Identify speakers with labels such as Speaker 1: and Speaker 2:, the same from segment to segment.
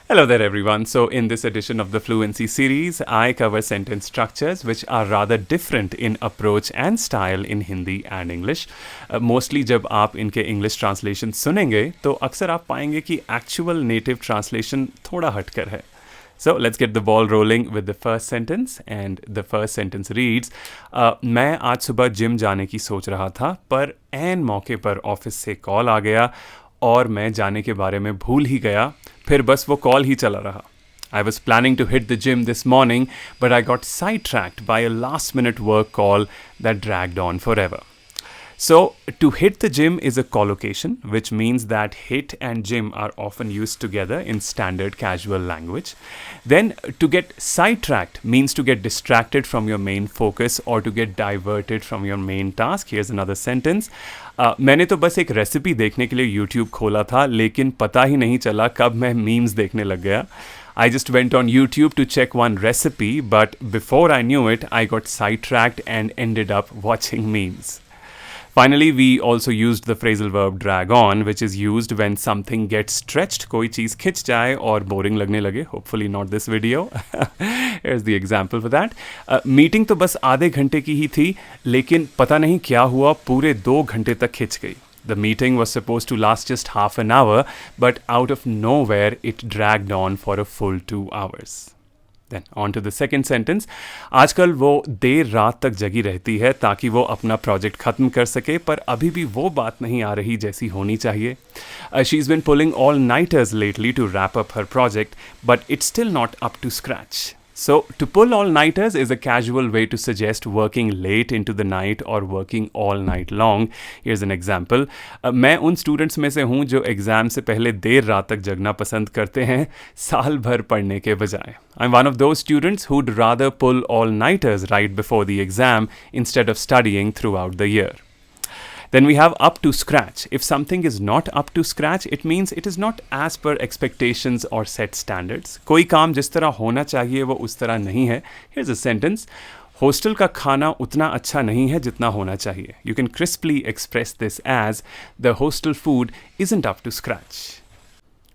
Speaker 1: Hello there, everyone. So, in this edition of the Fluency series, I cover sentence structures which are rather different in approach and style in Hindi and English. Mostly, जब आप इनके English translation सुनेंगे, तो अक्सर आप पाएंगे कि actual native translation थोड़ा हटकर है. So, let's get the ball rolling with the first sentence. And the first sentence reads, मैं आज सुबह जिम जाने की सोच रहा था, पर ऐन मौके पर ऑफिस से कॉल आ गया और मैं जाने के बारे में भूल ही गया. फिर बस वो कॉल ही चला रहा. I was planning to hit the gym this morning, but I got sidetracked by a last-minute work call that dragged on forever. So, to hit the gym is a collocation, which means that hit and gym are often used together in standard casual language. Then, to get sidetracked means to get distracted from your main focus or to get diverted from your main task. Here's another sentence. मैंने तो बस एक recipe देखने के लिए YouTube खोला था, लेकिन पता ही नहीं चला कब मैं मीम्स देखने लग गया. I just went on YouTube to check one recipe, but before I knew it, I got sidetracked and ended up watching memes. Finally, we also used the phrasal verb drag on, which is used when something gets stretched. कोई चीज़ खिंच जाए और boring लगने लगे. Hopefully not this video. Here's the example for that. Meeting तो बस आधे घंटे की ही थी, लेकिन पता नहीं क्या हुआ, पूरे 2 घंटे तक खिंच गई. The meeting was supposed to last just half an hour, but out of nowhere, it dragged on for a full 2 hours. Then on to the second sentence. आजकल वो देर रात तक जगी रहती है ताकि वो अपना प्रोजेक्ट ख़त्म कर सके, पर अभी भी वो बात नहीं आ रही जैसी होनी चाहिए. She's been pulling all-nighters lately to wrap up her project, but it's still not up to scratch. So, to pull all-nighters is a casual way to suggest working late into the night or working all night long. Here's an example. मैं उन students में से हूँ जो exam से पहले देर रात तक जगना पसंद करते हैं, साल भर पढ़ने के बजाय. I'm one of those students who'd rather pull all-nighters right before the exam instead of studying throughout the year. Then we have up to scratch. If something is not up to scratch, it means it is not as per expectations or set standards. कोई काम जिस तरह होना चाहिए वो उस तरह नहीं है. Here's a sentence. हॉस्टल का खाना उतना अच्छा नहीं है जितना होना चाहिए. You can crisply express this as the hostel food isn't up to scratch.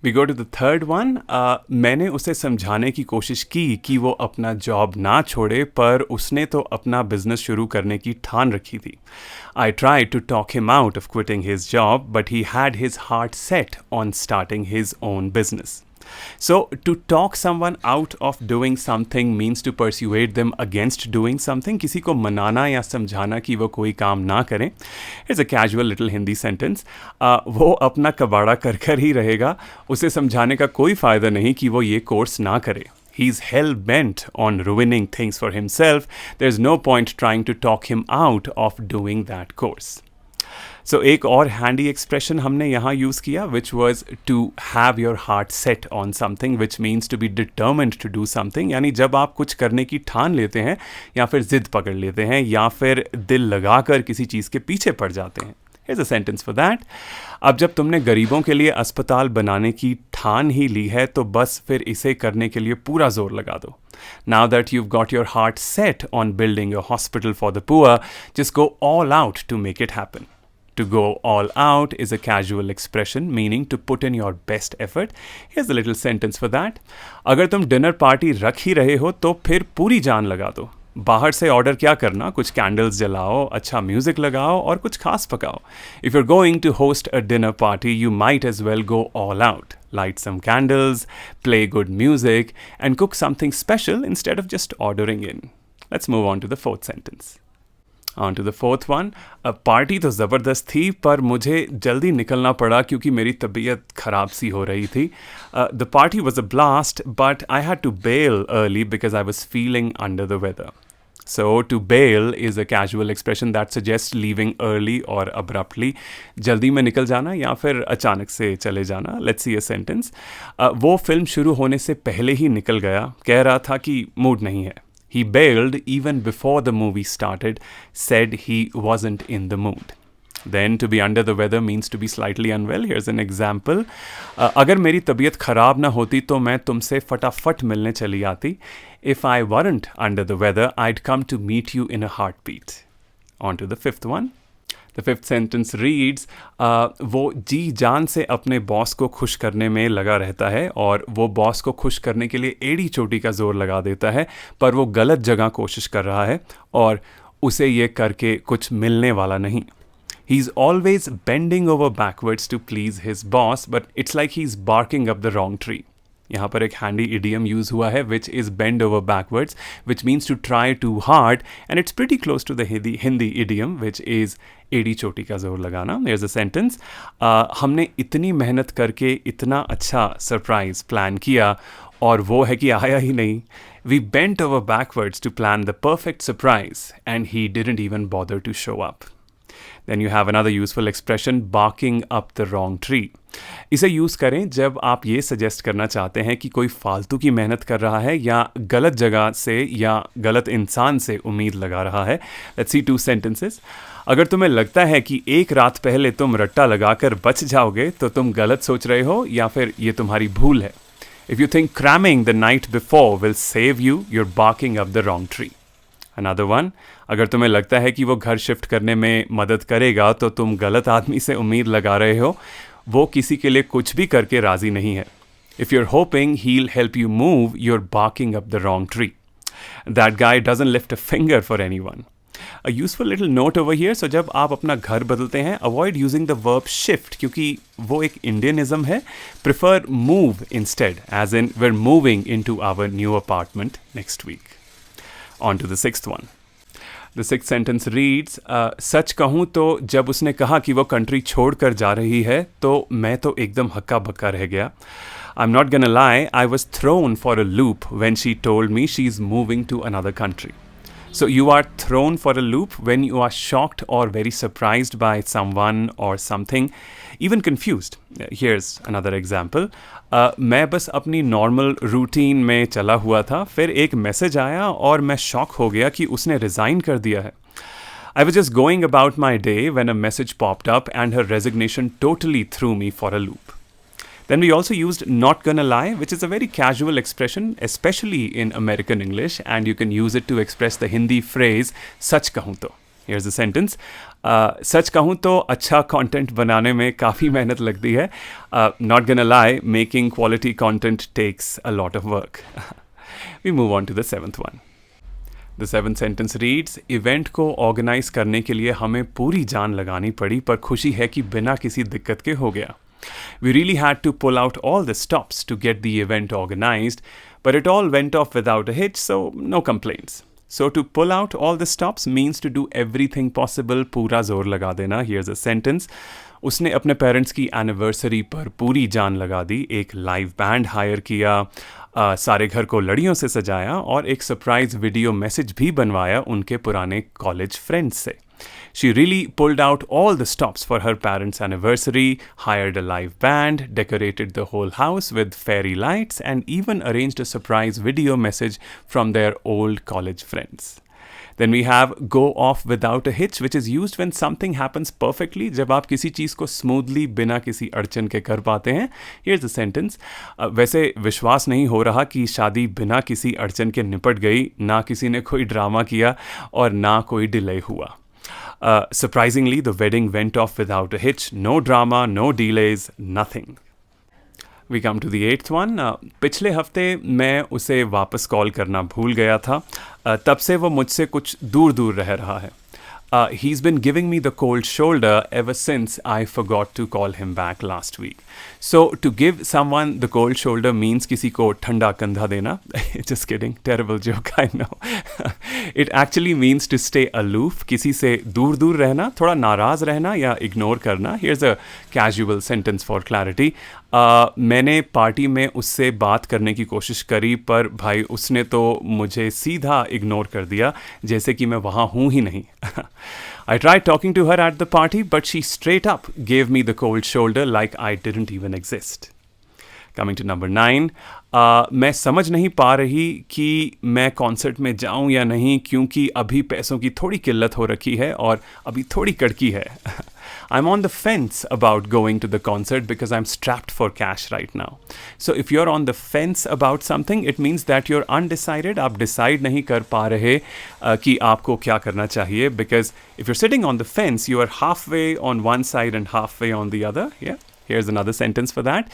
Speaker 1: We go to the third one. मैंने उसे समझाने की कोशिश की कि वो अपना जॉब ना छोड़े, पर उसने तो अपना बिजनेस शुरू करने की ठान रखी थी. I tried to talk him out of quitting his job, but he had his heart set on starting his own business. So, to talk someone out of doing something means to persuade them against doing something. किसी को मनाना या समझाना कि वो कोई काम ना करें. Here's a casual little Hindi sentence. वो अपना कबाड़ा कर कर ही रहेगा. उसे समझाने का कोई फ़ायदा नहीं कि वो ये कोर्स ना करे. He's hell-bent on ruining things for himself. There's no point trying to talk him out of doing that course. So, एक और handy expression हमने यहाँ use किया, which was to have your heart set on something, which means to be determined to do something. यानी जब आप कुछ करने की ठान लेते हैं, या फिर जिद पकड़ लेते हैं, या फिर दिल लगाकर किसी चीज़ के पीछे पड़ जाते हैं. Here's a sentence for that. अब जब तुमने गरीबों के लिए अस्पताल बनाने की ठान ही ली है, तो बस फिर इसे करने के लिए पूरा जोर लगा दो. Now that you've got your heart set on building a hospital for the poor, just go all out to make it happen. To go all out is a casual expression meaning to put in your best effort. Here's a little sentence for that. अगर तुम dinner party रख ही रहे हो तो फिर पूरी जान लगा दो. बाहर से ऑर्डर क्या करना, कुछ कैंडल्स जलाओ, अच्छा म्यूजिक लगाओ और कुछ खास पकाओ. If you're going to host a dinner party, you might as well go all out. Light some candles, play good music, and cook something special instead of just ordering in. Let's move on to the fourth sentence. On to the fourth one. Party तो ज़बरदस्त थी, पर मुझे जल्दी निकलना पड़ा क्योंकि मेरी तबीयत ख़राब सी हो रही थी. The party was a blast, but I had to bail early because I was feeling under the weather. So, to bail is a casual expression that suggests leaving early or abruptly. जल्दी में निकल जाना या फिर अचानक से चले जाना. Let's see a sentence. वो फिल्म शुरू होने से पहले ही निकल गया, कह रहा था कि मूड नहीं है. He bailed even before the movie started, said he wasn't in the mood. Then to be under the weather means to be slightly unwell. Here's an example. अगर मेरी तबीयत ख़राब ना होती तो मैं तुमसे फटाफट मिलने चली आती. If I weren't under the weather, I'd come to meet you in a heartbeat. On to the fifth one. The fifth sentence reads, वो जी जान से अपने बॉस को खुश करने में लगा रहता है और वो बॉस को खुश करने के लिए एड़ी चोटी का जोर लगा देता है, पर वो गलत जगह कोशिश कर रहा है और उसे ये करके कुछ मिलने वाला नहीं. He's always bending over backwards to please his boss, but it's like he's barking up the wrong tree. यहाँ पर एक handy idiom use हुआ है, which is bend over backwards, which means to try too hard, and it's pretty close to the Hindi idiom, which is एड़ी चोटी का जोर लगाना. There's a sentence. हमने इतनी मेहनत करके इतना अच्छा सरप्राइज प्लान किया और वो है कि आया ही नहीं. We bent over backwards to plan the perfect surprise, and he didn't even bother to show up. Then you have another useful expression, barking up the wrong tree. इसे यूज़ करें जब आप ये सजेस्ट करना चाहते हैं कि कोई फालतू की मेहनत कर रहा है या गलत जगह से या गलत इंसान से उम्मीद लगा रहा है. Let's see 2 sentences. अगर तुम्हें लगता है कि एक रात पहले तुम रट्टा लगाकर बच जाओगे तो तुम गलत सोच रहे हो या फिर ये तुम्हारी भूल है. If you think cramming the night before will save you, you're barking up the wrong tree. Another one, अगर तुम्हें लगता है कि वो घर शिफ्ट करने में मदद करेगा तो तुम गलत आदमी से उम्मीद लगा रहे हो. वो किसी के लिए कुछ भी करके राज़ी नहीं है. If you're hoping he'll help you move, you're barking up the wrong tree. That guy doesn't lift a finger for anyone. A useful little note over here. So जब आप अपना घर बदलते हैं, avoid using the verb shift क्योंकि वो एक Indianism है. Prefer move instead, as in we're moving into our new apartment next week. On to the sixth one. The sixth sentence reads, सच कहूँ तो जब उसने कहा कि वो कंट्री छोड़ कर जा रही है तो मैं तो एकदम हक्का बक्का रह गया. I'm not gonna lie, I was thrown for a loop when she told me she's moving to another country. So you are thrown for a loop when you are shocked or very surprised by someone or something, even confused. Here's another example. मैं बस अपनी normal routine में चला हुआ था, फिर एक message आया और मैं शॉक हो गया कि उसने रिज़ाइन कर दिया है. I was just going about my day when a message popped up and her resignation totally threw me for a loop. Then we also used not gonna lie, which is a very casual expression, especially in American English, and you can use it to express the Hindi phrase सच कहूँ तो. Here's the sentence. सच कहूँ तो अच्छा content बनाने में काफ़ी मेहनत लगती है. Not gonna lie, making quality content takes a lot of work. We move on to the seventh one. The seventh sentence reads, event को ऑर्गेनाइज करने के लिए हमें पूरी जान लगानी पड़ी पर खुशी है कि बिना किसी दिक्कत के हो गया. We really had to pull out all the stops to get the event organized, but it all went off without a hitch, so no complaints. So to pull out all the stops means to do everything possible, पूरा जोर लगा देना. Here's a sentence. उसने अपने parents की anniversary पर पूरी जान लगा दी, एक लाइव बैंड हायर किया, सारे घर को लड़ियों से सजाया और एक सरप्राइज वीडियो मैसेज भी बनवाया उनके पुराने कॉलेज फ्रेंड्स से. She really pulled out all the stops for her parents' anniversary, hired a live band, decorated the whole house with fairy lights, and even arranged a surprise video message from their old college friends. Then we have go off without a hitch, which is used when something happens perfectly. जब आप किसी चीज़ को smoothly बिना किसी अड़चन के कर पाते हैं. Here's the sentence. वैसे विश्वास नहीं हो रहा कि शादी बिना किसी अड़चन के निपट गई, ना किसी ने कोई ड्रामा किया और ना कोई डिले हुआ. Surprisingly, the wedding went off without a hitch. No drama, no delays, nothing. We come to the eighth one. पिछले हफ्ते मैं उसे वापस कॉल करना भूल गया था. तब से वो मुझसे कुछ दूर दूर रह रहा है. He's been giving me the cold shoulder ever since I forgot to call him back last week. So to give someone the cold shoulder means किसी को ठंडा कंधा देना. Just kidding, terrible joke, I know. It actually means to stay aloof, किसी से दूर दूर रहना, थोड़ा नाराज़ रहना या इग्नोर करना. Here's a casual sentence for clarity. मैंने पार्टी में उससे बात करने की कोशिश करी पर भाई उसने तो मुझे सीधा इग्नोर कर दिया जैसे कि मैं वहाँ हूँ ही नहीं. I tried talking to her at the party, but she straight up gave me the cold shoulder like I didn't even exist. Coming to number 9, मैं समझ नहीं पा रही कि मैं कॉन्सर्ट में जाऊं या नहीं क्योंकि अभी पैसों की थोड़ी किल्लत हो रखी है और अभी थोड़ी कड़की है. I'm on the fence about going to the concert because I'm strapped for cash right now. So if you're on the fence about something, it means that you're undecided. आप decide नहीं कर पा रहे कि आपको क्या करना चाहिए, because if you're sitting on the fence, you are halfway on one side and halfway on the other. Yeah. Here's another sentence for that.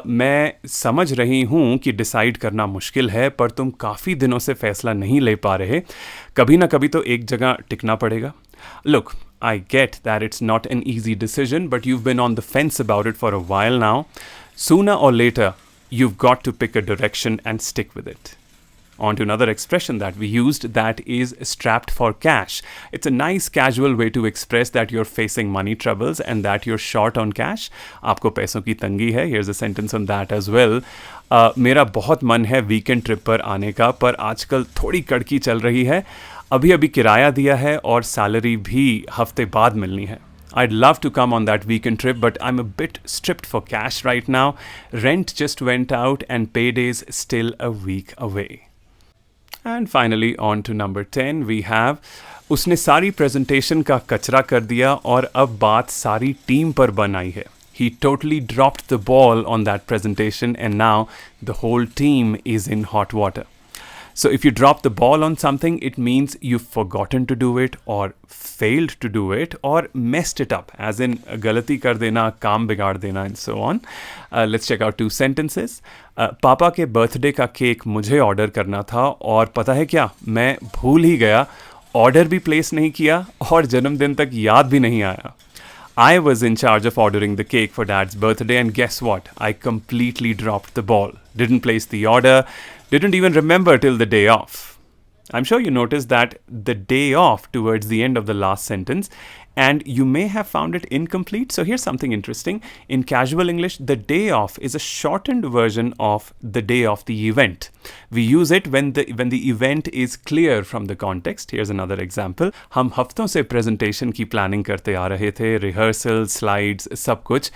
Speaker 1: मैं समझ रही हूँ कि डिसाइड करना मुश्किल है, पर तुम काफ़ी दिनों से फैसला नहीं ले पा रहे. कभी ना कभी तो एक जगह टिकना पड़ेगा. Look, I get that it's not an easy decision, but you've been on the fence about it for a while now. Sooner or later, you've got to pick a direction and stick with it. On to another expression that we used, that is strapped for cash. It's a nice casual way to express that you're facing money troubles and that you're short on cash. आपको पैसों की तंगी है. Here's a sentence on that as well. मेरा बहुत मन है weekend trip पर आने का, पर आजकल थोड़ी कड़की चल रही है. अभी अभी किराया दिया है और सैलरी भी हफ्ते बाद मिलनी है. I'd love to come on that weekend trip, but I'm a bit stripped for cash right now. Rent just went out and payday's still a week away. And finally, on to number 10, we have उसने सारी presentation का कचरा कर दिया और अब बात सारी टीम पर बन आई है. He totally dropped the ball on that presentation and now the whole team is in hot water. So if you drop the ball on something, it means you've forgotten to do it or failed to do it or messed it up, as in गलती कर देना, काम बिगाड़ देना and so on. Let's check out 2 sentences. पापा के birthday का cake मुझे ऑर्डर करना था और पता है क्या, मैं भूल ही गया, ऑर्डर भी प्लेस नहीं किया और जन्मदिन तक याद भी नहीं आया. I was in charge of ordering the cake for Dad's birthday, and guess what? I completely dropped the ball. Didn't place the order, didn't even remember till the day off. I'm sure you noticed that the day off towards the end of the last sentence, and you may have found it incomplete. So here's something interesting. In casual English, the day off is a shortened version of the day of the event. We use it when the event is clear from the context. Here's another example. हम हफ्तों से presentation की planning करते आ रहे थे, rehearsal, slides, सब कुछ,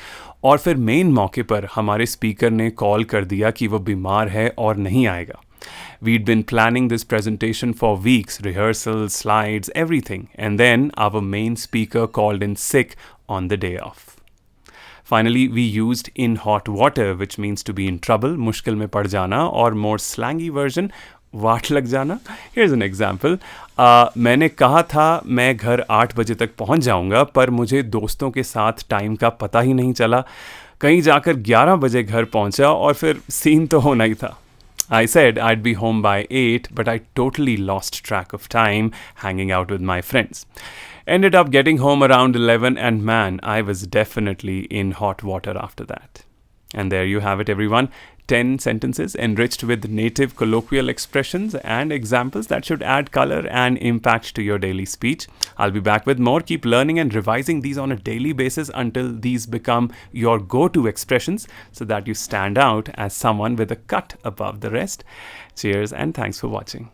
Speaker 1: और फिर मेन मौके पर हमारे स्पीकर ने कॉल कर दिया कि वो बीमार है और नहीं आएगा. We'd been planning this presentation for weeks, rehearsals, slides, everything, and then our main speaker called in sick on the day off. Finally, we used in hot water, which means to be in trouble, मुश्किल में पड़ जाना, or more slangy version, वाट लग जाना. Here's an example. मैंने कहा था मैं घर 8 बजे तक पहुंच जाऊंगा, पर मुझे दोस्तों के साथ टाइम का पता ही नहीं चला. कहीं जाकर 11 बजे घर पहुंचा और फिर सीन तो होना ही था. I said I'd be home by 8, but I totally lost track of time hanging out with my friends. Ended up getting home around 11, and man, I was definitely in hot water after that. And there you have it, everyone. 10 sentences enriched with native colloquial expressions and examples that should add color and impact to your daily speech. I'll be back with more. Keep learning and revising these on a daily basis until these become your go-to expressions so that you stand out as someone with a cut above the rest. Cheers and thanks for watching.